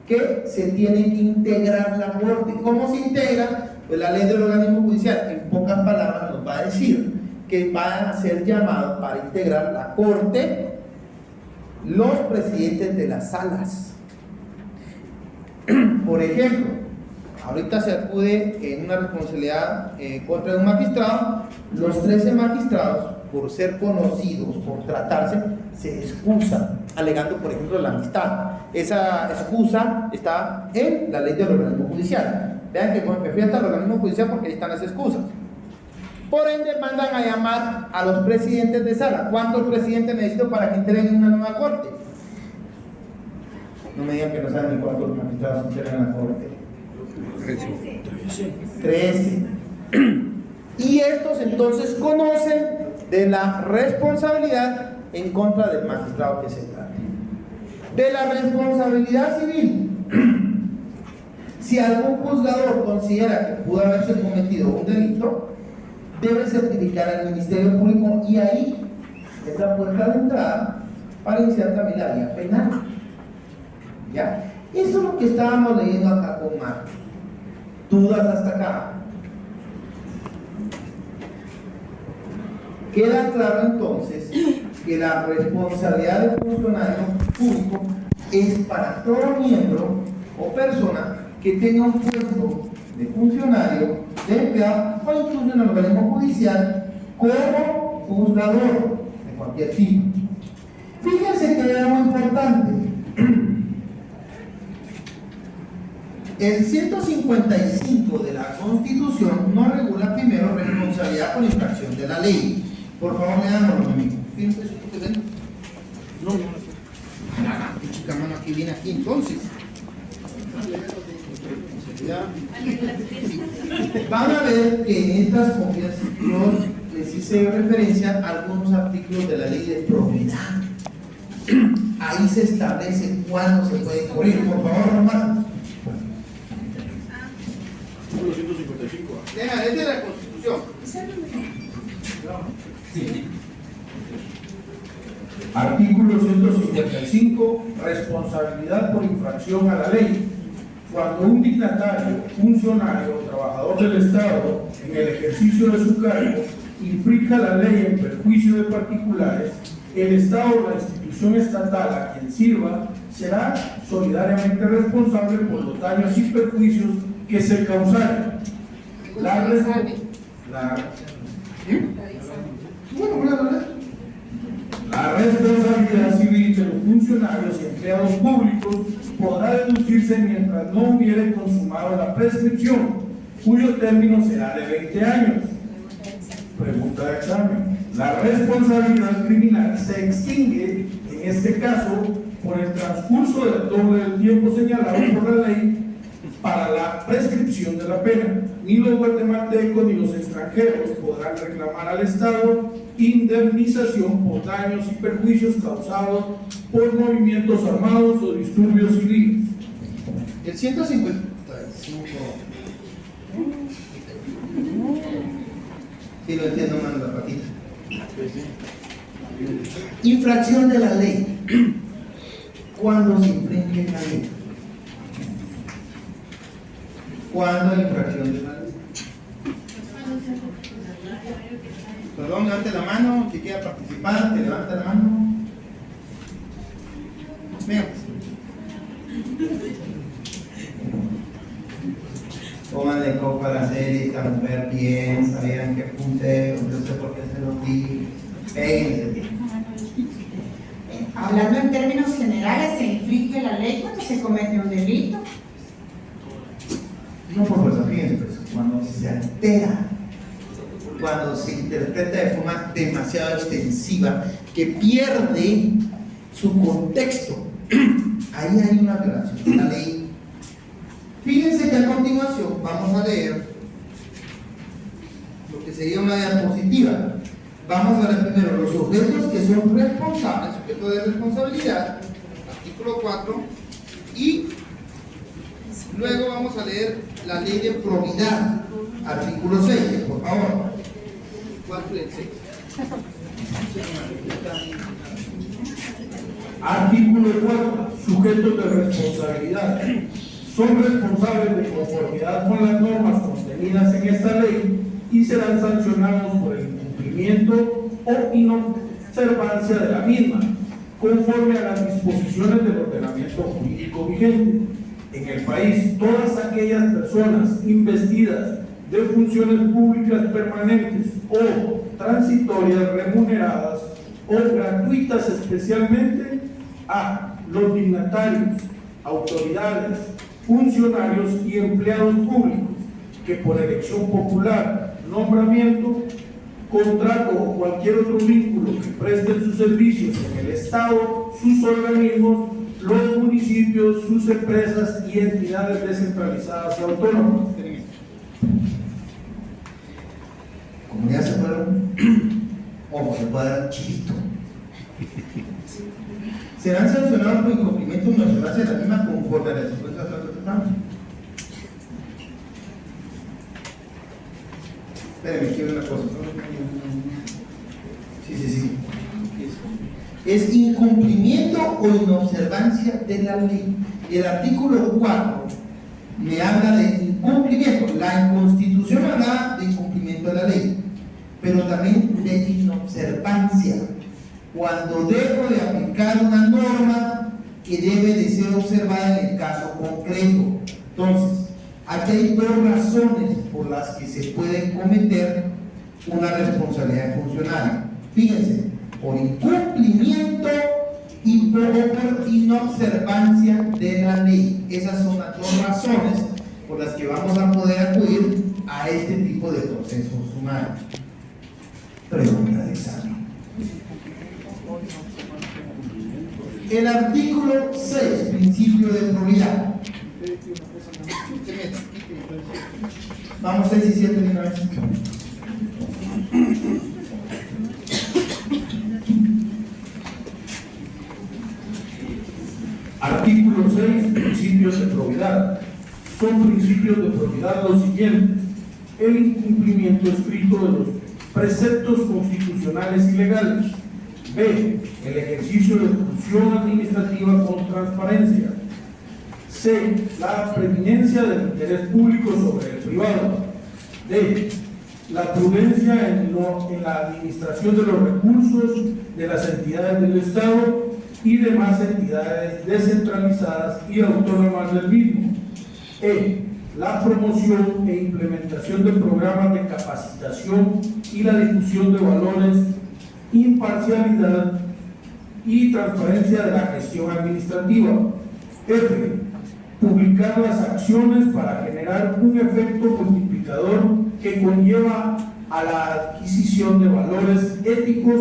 que se tiene que integrar la Corte. ¿Cómo se integra? Pues la ley del organismo judicial, en pocas palabras, nos va a decir que van a ser llamados para integrar la Corte los presidentes de las salas. Por ejemplo, ahorita se acude en una responsabilidad contra un magistrado. Los 13 magistrados, por ser conocidos, por tratarse, se excusan, alegando, por ejemplo, la amistad. Esa excusa está en la ley del organismo judicial. Vean que me fui hasta el organismo judicial porque ahí están las excusas. Por ende, mandan a llamar a los presidentes de sala. ¿Cuántos presidentes necesito para que entreguen una nueva corte? No me digan que no saben ni cuántos magistrados integran la corte. 13. Y estos entonces conocen de la responsabilidad en contra del magistrado que se trate. De la responsabilidad civil. Si algún juzgador considera que pudo haberse cometido un delito, debe certificar al Ministerio Público, y ahí es la puerta de entrada para iniciar también la vía penal. ¿Ya? Eso es lo que estábamos leyendo acá con Marco. ¿Dudas hasta acá? Queda claro entonces que la responsabilidad del funcionario público es para todo miembro o persona que tenga un puesto de funcionario, de empleado o incluso en el organismo judicial como juzgador de cualquier tipo. Fíjense que era muy importante. El 155 de la Constitución no regula primero responsabilidad por infracción de la ley. Por favor, leámoslo, amigo. ¿Tienes eso que ven? No. Chica, mano, aquí viene aquí entonces. Van a ver que en estas copias yo les hice referencia a algunos artículos de la ley de propiedad. Ahí se establece cuándo se puede cubrir. Por favor, Román. 155. Deja, es de la Constitución. Artículo 155. Responsabilidad por infracción a la ley. Cuando un dignatario, funcionario o trabajador del Estado, en el ejercicio de su cargo, infrinja la ley en perjuicio de particulares, el Estado o la institución estatal a quien sirva será solidariamente responsable por los daños y perjuicios que se causaren. La responsabilidad civil de los funcionarios y empleados públicos podrá deducirse mientras no hubiere consumado la prescripción, cuyo término será de 20 años. Pregunta de examen. La responsabilidad criminal se extingue, en este caso, por el transcurso del doble del tiempo señalado por la ley para la prescripción de la pena. Ni los guatemaltecos ni los extranjeros podrán reclamar al Estado indemnización por daños y perjuicios causados por movimientos armados o disturbios civiles. El 155. Sí, lo entiendo, mano, la patita. Infracción de la ley. ¿Cuándo se infringe la ley? ¿Cuándo hay infracción de la ley? Perdón, levante la mano, si quiera participar, que levante la mano. Venga. Pónganle copa a la serie, esta mujer bien, sabían que punteo, no sé por qué se lo di. Péguense. hablando en términos generales, se infringe la ley cuando se comete un delito. No por fuerza, fíjense, pues, cuando se altera, cuando se interpreta de forma demasiado extensiva, que pierde su contexto, ahí hay una violación de la ley. Fíjense que a continuación vamos a leer lo que sería una diapositiva. Vamos a ver primero los sujetos que son responsables, sujeto de responsabilidad, artículo 4, y luego vamos a leer la ley de probidad, artículo 6, por favor. 4 y el 6. Artículo 4. Sujetos de responsabilidad. Son responsables de conformidad con las normas contenidas en esta ley y serán sancionados por el incumplimiento o inobservancia de la misma, conforme a las disposiciones del ordenamiento jurídico vigente. En el país, todas aquellas personas investidas de funciones públicas permanentes o transitorias remuneradas o gratuitas, especialmente a los dignatarios, autoridades, funcionarios y empleados públicos que por elección popular, nombramiento, contrato o cualquier otro vínculo que presten sus servicios en el Estado, sus organismos, los municipios, sus empresas y entidades descentralizadas y autónomas. Como ya se fueron, ojo, se puede dar un chivito. Serán sancionados por incumplimiento de una observancia de la misma conforme a las disposiciones de los tratados. Espérenme, quiero una cosa. Sí. Es incumplimiento o inobservancia de la ley. El artículo 4 me habla de incumplimiento. La Constitución habla de incumplimiento de la ley, pero también de inobservancia. Cuando dejo de aplicar una norma que debe de ser observada en el caso concreto. Entonces, aquí hay dos razones por las que se puede cometer una responsabilidad funcionario. Fíjense, por incumplimiento y por inobservancia de la ley. Esas son las dos razones por las que vamos a poder acudir a este tipo de procesos humanos. Pregunta de examen. El artículo 6, principio de probidad. Vamos 6 y 7 de una vez. Artículo 6. Principios de probidad. Son principios de probidad los siguientes: el incumplimiento escrito de los preceptos constitucionales y legales. B. El ejercicio de función administrativa con transparencia. C. La preeminencia del interés público sobre el privado. D. La prudencia en la administración de los recursos de las entidades del Estado y demás entidades descentralizadas y autónomas del mismo. E. La promoción e implementación de programas de capacitación y la difusión de valores, imparcialidad y transparencia de la gestión administrativa. F. Publicar las acciones para generar un efecto multiplicador que conlleva a la adquisición de valores éticos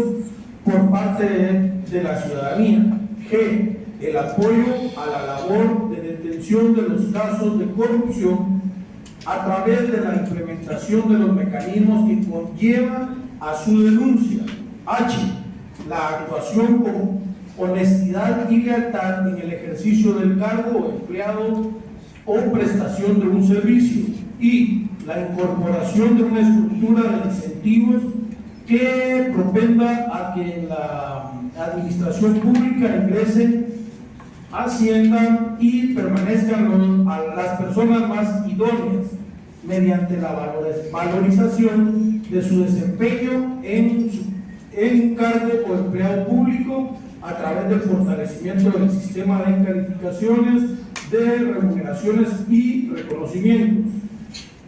por parte de la ciudadanía. G. El apoyo a la labor de detención de los casos de corrupción a través de la implementación de los mecanismos que conllevan a su denuncia. H. La actuación con honestidad y lealtad en el ejercicio del cargo o empleado o prestación de un servicio. Y la incorporación de una estructura de incentivos que propenda a que en la administración pública ingresen, asciendan y permanezcan a las personas más idóneas mediante la valorización de su desempeño en un cargo o empleado público a través del fortalecimiento del sistema de calificaciones, de remuneraciones y reconocimientos.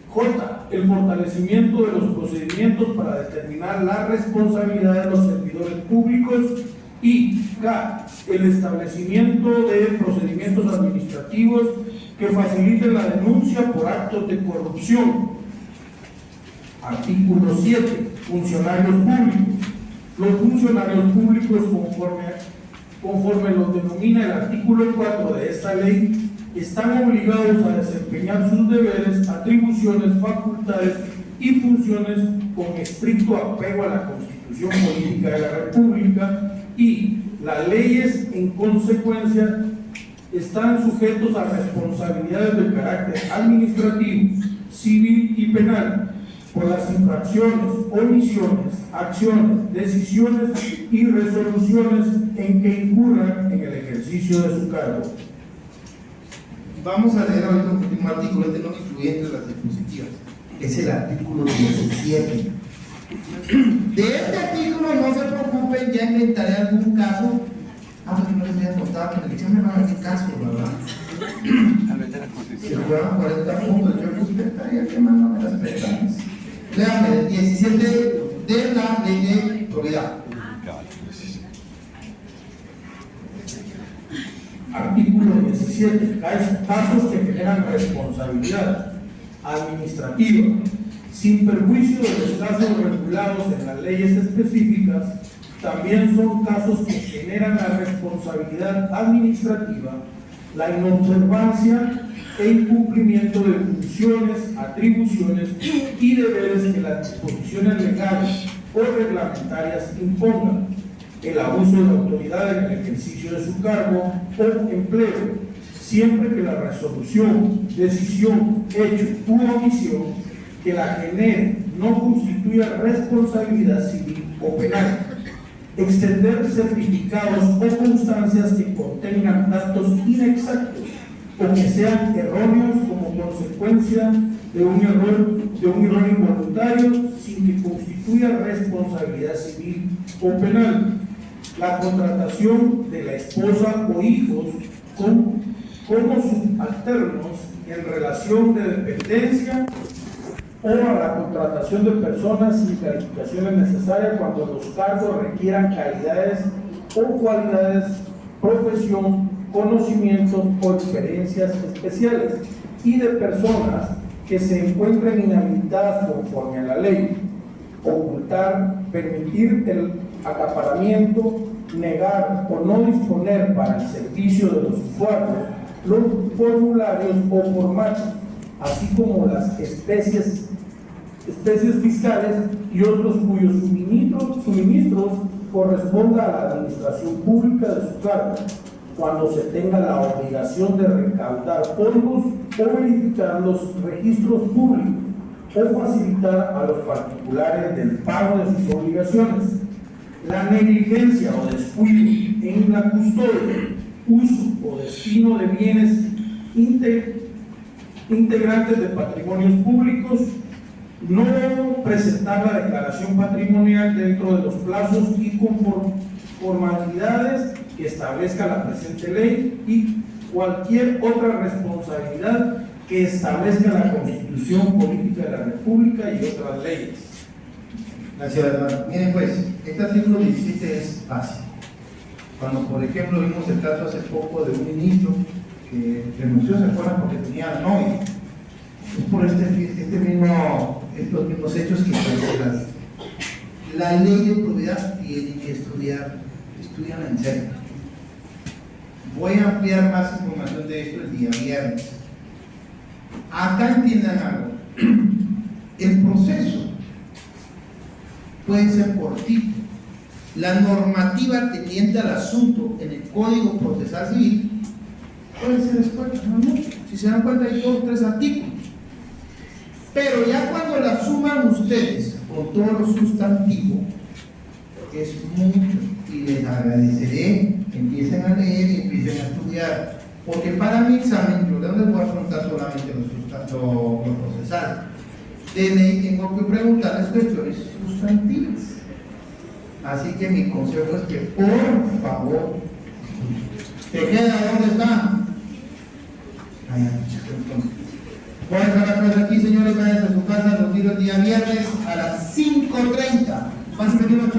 J. El fortalecimiento de los procedimientos para determinar la responsabilidad de los servidores públicos. Y K. el establecimiento de procedimientos administrativos que faciliten la denuncia por actos de corrupción. Artículo 7. Funcionarios públicos. Los funcionarios públicos, conforme los denomina el artículo 4 de esta ley, están obligados a desempeñar sus deberes, atribuciones, facultades y funciones con estricto apego a la Constitución Política de la República, y las leyes en consecuencia están sujetos a responsabilidades de carácter administrativo, civil y penal por las infracciones, omisiones, acciones, decisiones y resoluciones en que incurran en el ejercicio de su cargo. Vamos a leer ahorita un último artículo, este no incluye entre las diapositivas. Es el artículo 17. De este artículo no se preocupen, ya inventaré algún caso. Porque no les había contado que en el examen van a hacer caso, ¿verdad? Si fueran 40 puntos, yo estaría quemándome las pestañas. Léame, el 17 de la ley de probidad. Artículo 17. Casos que generan responsabilidad administrativa, sin perjuicio de los casos regulados en las leyes específicas, también son casos que generan la responsabilidad administrativa, la inobservancia e incumplimiento de funciones, atribuciones y deberes que las disposiciones legales o reglamentarias impongan, el abuso de autoridad en el ejercicio de su cargo o empleo, siempre que la resolución, decisión, hecho u omisión que la genere no constituya responsabilidad civil o penal. Extender certificados o constancias que contengan datos inexactos o que sean erróneos como consecuencia de un error involuntario sin que constituya responsabilidad civil o penal. La contratación de la esposa o hijos como subalternos en relación de dependencia o a la contratación de personas sin calificaciones necesarias cuando los cargos requieran calidades o cualidades, profesión, conocimientos o experiencias especiales, y de personas que se encuentren inhabilitadas conforme a la ley. Ocultar, permitir el acaparamiento, negar o no disponer para el servicio de los usuarios los formularios o formatos, así como las especies fiscales y otros cuyos suministros corresponda a la administración pública de su cargo, cuando se tenga la obligación de recaudar fondos o verificar los registros públicos o facilitar a los particulares del pago de sus obligaciones. La negligencia o descuido en la custodia, uso o destino de bienes integrantes de patrimonios públicos, no presentar la declaración patrimonial dentro de los plazos y conformalidades que establezca la presente ley, y cualquier otra responsabilidad que establezca la Constitución Política de la República y otras leyes. Gracias, hermano. Miren pues, este artículo 17 es básico. Cuando, por ejemplo, vimos el caso hace poco de un ministro que renunció, se fueron porque tenía la novia. Es por estos mismos hechos que la ley de probidad tiene que estudiarla en serio. Voy a ampliar más información de esto el día viernes. Acá entiendan algo. El proceso puede ser cortito. La normativa tendiente al asunto en el Código Procesal Civil puede ser escueta, no mucho. Si se dan cuenta, hay 2 o 3 artículos. Pero ya cuando la suman ustedes con todo lo sustantivo, es mucho, y les agradeceré que empiecen a leer y empiecen a estudiar, porque para mi examen yo no les voy a preguntar solamente lo procesal. De ley tengo que preguntarles cuestiones sustantivas. Así que mi consejo es que, por favor, ¿te queda dónde está? Voy a dejar la clase aquí, señores, vayan a su casa, los tiro el día viernes a las 5:30. Pásenme de noche.